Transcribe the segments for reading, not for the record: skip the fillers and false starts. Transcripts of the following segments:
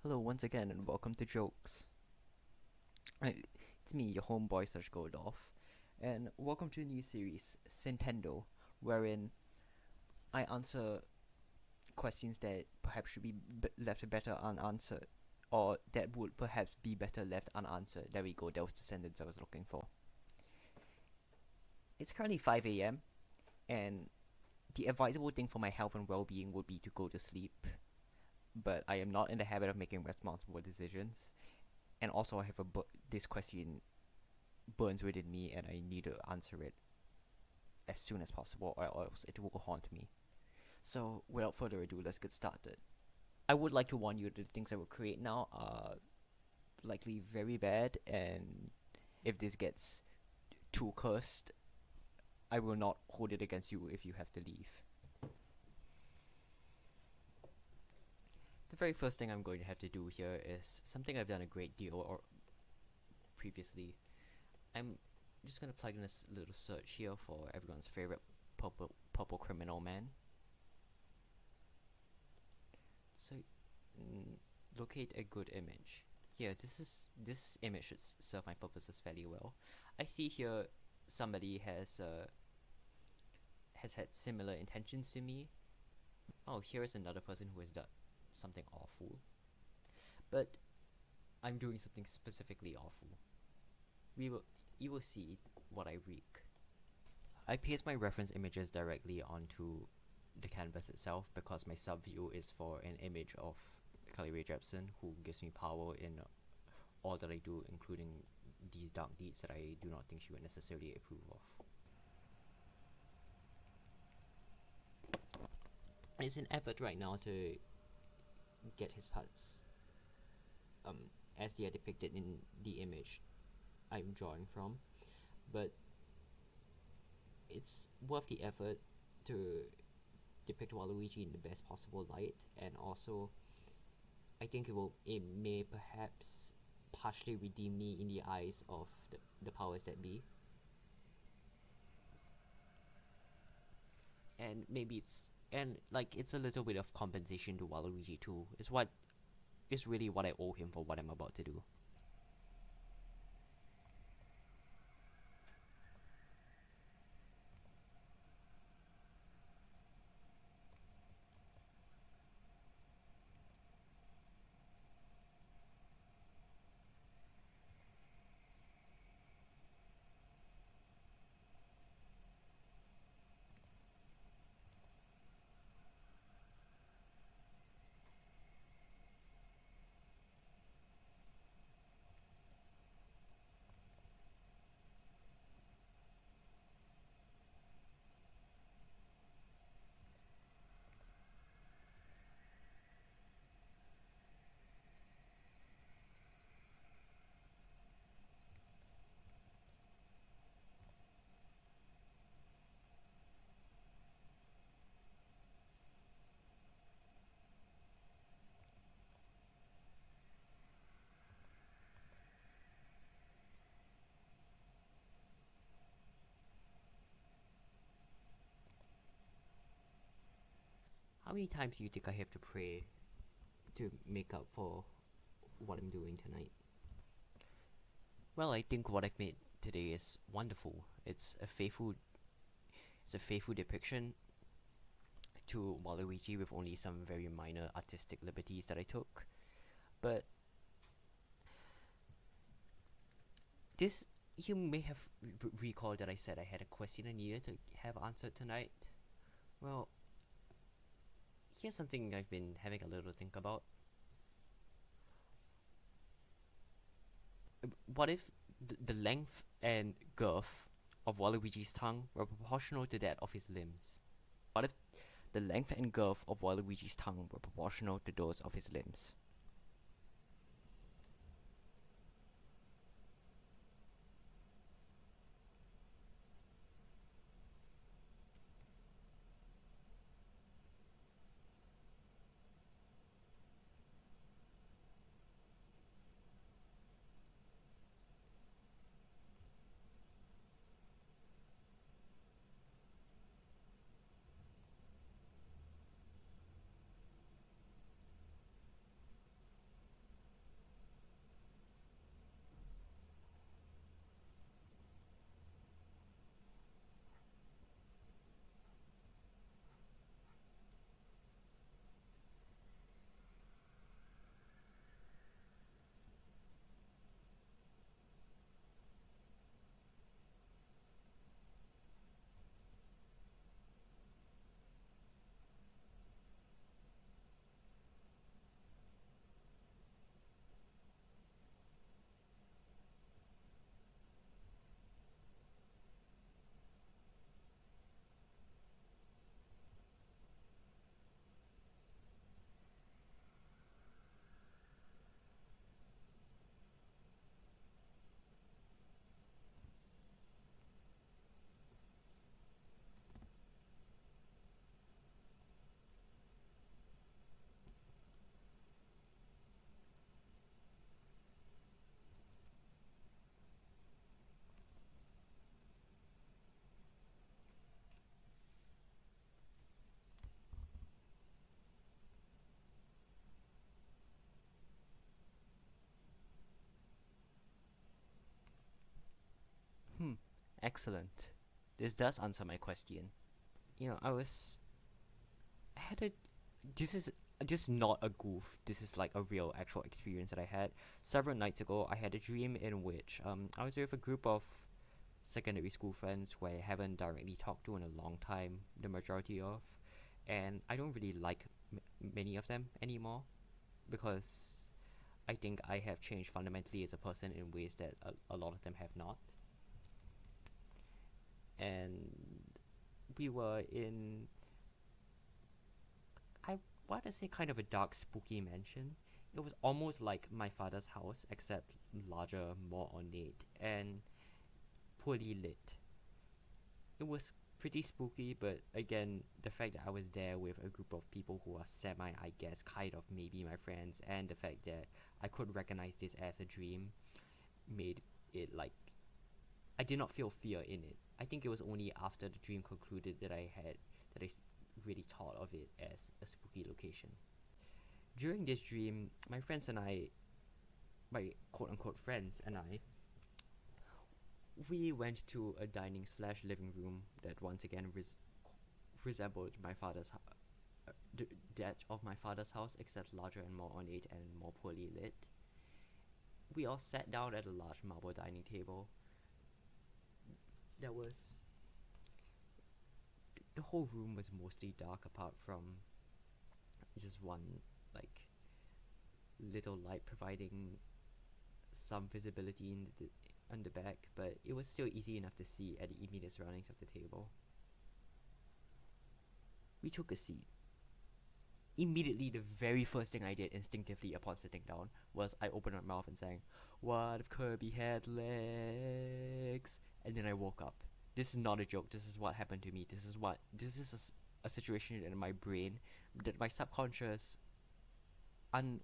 Hello once again and welcome to Jokes. It's me, your homeboy slash Goldolf, and welcome to a new series, Sintendo, wherein I answer questions that perhaps should be left better unanswered, or that would perhaps be better left unanswered. There we go, that was the sentence I was looking for. It's currently 5 a.m., and the advisable thing for my health and well being would be to go to sleep, but I am not in the habit of making responsible decisions. And also, I have this question burns within me, and I need to answer it as soon as possible, or else it will haunt me. So, without further ado, let's get started. I would like to warn you that the things I will create now are likely very bad, and if this gets too cursed, I will not hold it against you if you have to leave. The very first thing I'm going to have to do here is something I've done a great deal or previously. I'm just gonna plug in this little search here for everyone's favorite purple criminal man. So, locate a good image. Here, this image should serve my purposes fairly well. I see here somebody has had similar intentions to me. Oh, here is another person who has done something awful. But I'm doing something specifically awful. You will see what I wreak. I paste my reference images directly onto the canvas itself because my subview is for an image of Carly Rae Jepsen, who gives me power in all that I do, including these dark deeds that I do not think she would necessarily approve of. It's an effort right now to get his parts as they are depicted in the image I'm drawing from, but it's worth the effort to depict Waluigi in the best possible light, and also I think it may perhaps partially redeem me in the eyes of the powers that be. And maybe it's a little bit of compensation to Waluigi too. Is really what I owe him for what I'm about to do. How many times do you think I have to pray to make up for what I'm doing tonight? Well, I think what I've made today is wonderful. It's a faithful depiction to Waluigi with only some very minor artistic liberties that I took. But this, you may have recalled that I said I had a question I needed to have answered tonight. Well, here's something I've been having a little think about. What if the length and girth of Waluigi's tongue were proportional to that of his limbs? What if the length and girth of Waluigi's tongue were proportional to those of his limbs? Excellent. This does answer my question. You know, I had a this is not a goof. This is like a real actual experience that I had. Several nights ago, I had a dream in which I was with a group of secondary school friends who I haven't directly talked to in a long time, the majority of, and I don't really like many of them anymore because I think I have changed fundamentally as a person in ways that a lot of them have not. And we were in, I want to say, kind of a dark, spooky mansion. It was almost like my father's house, except larger, more ornate, and poorly lit. It was pretty spooky, but again, the fact that I was there with a group of people who are semi, I guess, kind of maybe my friends, and the fact that I could recognize this as a dream made it like I did not feel fear in it. I think it was only after the dream concluded that I really thought of it as a spooky location. During this dream, my friends and I, my quote unquote friends and I, we went to a dining slash living room that once again resembled my father's that of my father's house, except larger and more ornate and more poorly lit. We all sat down at a large marble dining table. There was the whole room was mostly dark apart from just one like little light providing some visibility in on the back, but it was still easy enough to see at the immediate surroundings of the table. We took a seat. Immediately, the very first thing I did instinctively upon sitting down was I opened my mouth and sang, "What if Kirby had legs?" And then I woke up. This is not a joke. This is what happened to me. This is a situation in my brain that my subconscious, un,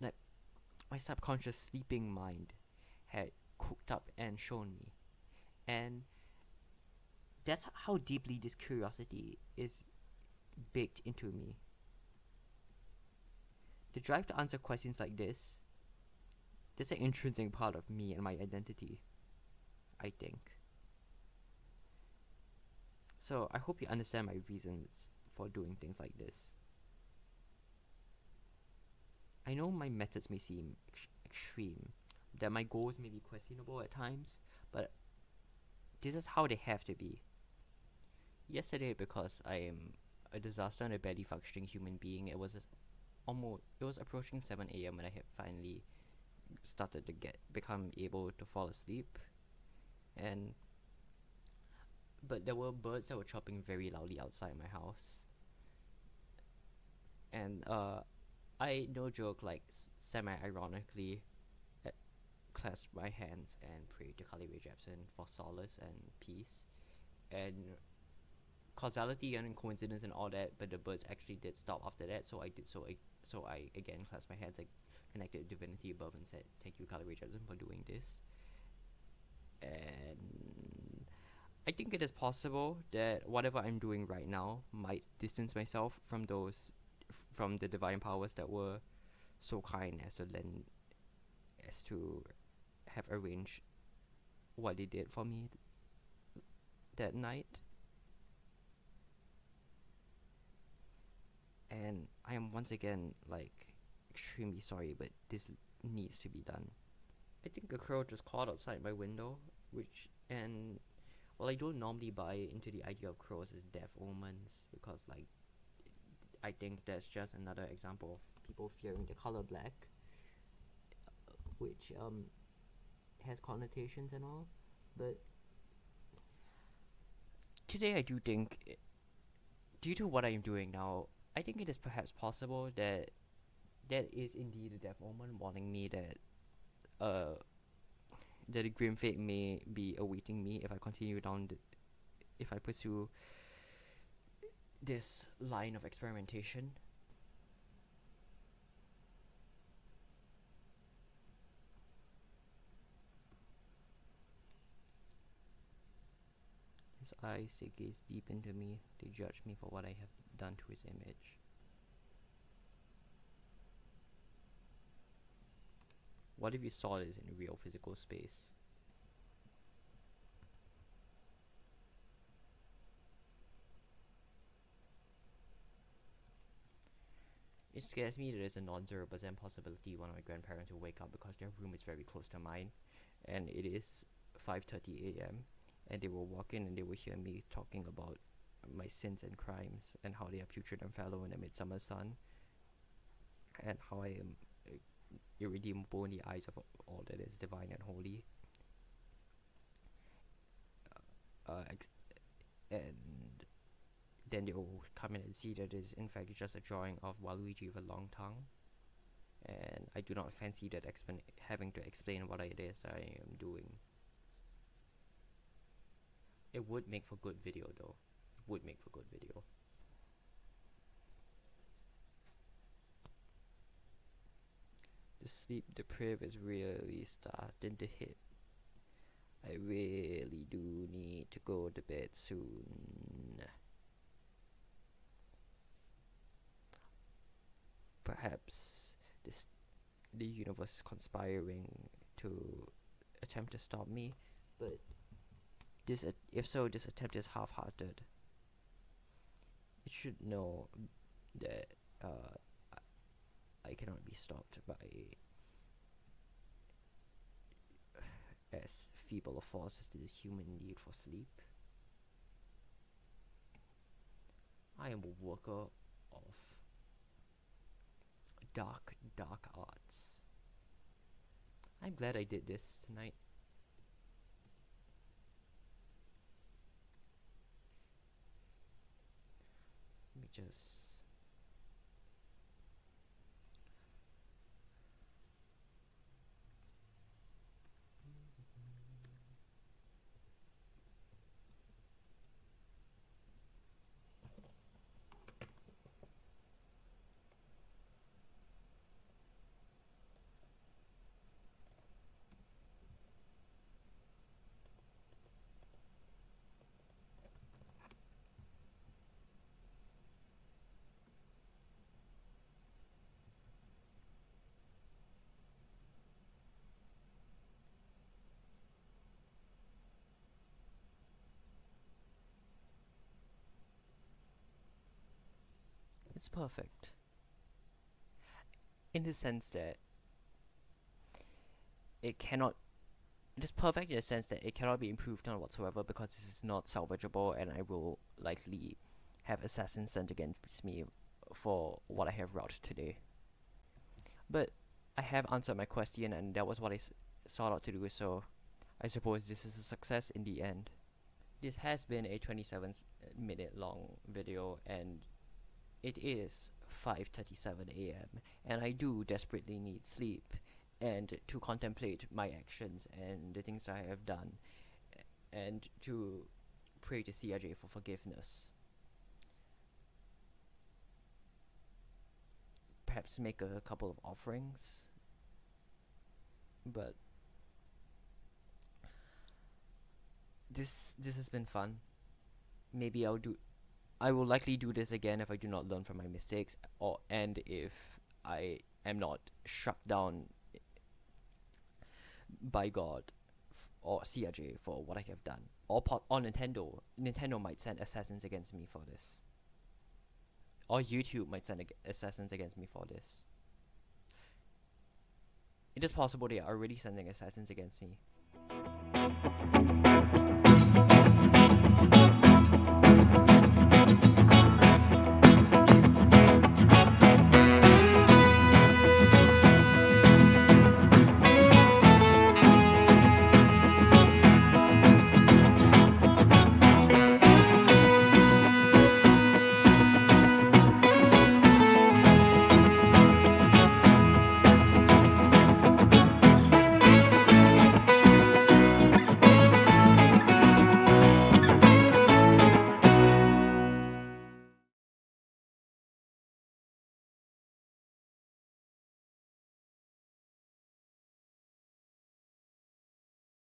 like my subconscious sleeping mind, had cooked up and shown me, and that's how deeply this curiosity is baked into me. The drive to answer questions like this, that's an intrinsic part of me and my identity, I think. So I hope you understand my reasons for doing things like this. I know my methods may seem extreme, that my goals may be questionable at times, but this is how they have to be. Yesterday, because I am a disaster and a barely functioning human being, it was approaching 7 a.m. when I had finally started to become able to fall asleep, and but there were birds that were chirping very loudly outside my house, and I, no joke, like semi-ironically, clasped my hands and prayed to Kali Jepsen for solace and peace, and causality and coincidence and all that, but the birds actually did stop after that, so I again clasped my hands, like connected divinity above and said, "Thank you, Kali Jepsen, for doing this." And I think it is possible that whatever I'm doing right now might distance myself from from the divine powers that were so kind as to have arranged what they did for me that night. And I am once again like extremely sorry, but this needs to be done. I think a crow just cawed outside my window, and well, I don't normally buy into the idea of crows as death omens because, like, I think that's just another example of people fearing the color black, which has connotations and all. But today, I do think, due to what I am doing now, I think it is perhaps possible that that is indeed a death omen, warning me that that a grim fate may be awaiting me if I continue if I pursue this line of experimentation. His eyes, they gaze deep into me. They judge me for what I have done to his image. What if you saw this in a real physical space? It scares me that there's a non-0% possibility one of my grandparents will wake up because their room is very close to mine, and it is 5:30 a.m. and they will walk in and they will hear me talking about my sins and crimes and how they are putrid and fallow in the midsummer sun, and how I am irredeemable in the eyes of all that is divine and holy. And then they will come in and see that it is in fact just a drawing of Waluigi with a long tongue. And I do not fancy that having to explain what it is I am doing. It would make for good video though. It would make for good video. The sleep deprive is really starting to hit. I really do need to go to bed soon. Perhaps the universe is conspiring to attempt to stop me, but if so, this attempt is half-hearted. It should know that I cannot be stopped by as feeble a force as the human need for sleep. I am a worker of dark arts. I'm glad I did this tonight. Let me just... It's perfect. In the sense that it is perfect in the sense that it cannot be improved on whatsoever because this is not salvageable, and I will likely have assassins sent against me for what I have wrought today. But I have answered my question, and that was what I sought out to do, so I suppose this is a success in the end. This has been a 27-minute long video, and it is 5:37 a.m. and I do desperately need sleep and to contemplate my actions and the things I have done, and to pray to CRJ for forgiveness. Perhaps make a couple of offerings. But this has been fun. Maybe I will likely do this again if I do not learn from my mistakes, and if I am not struck down by God or CRJ for what I have done. Or Nintendo. Nintendo might send assassins against me for this. Or YouTube might send assassins against me for this. It is possible they are already sending assassins against me.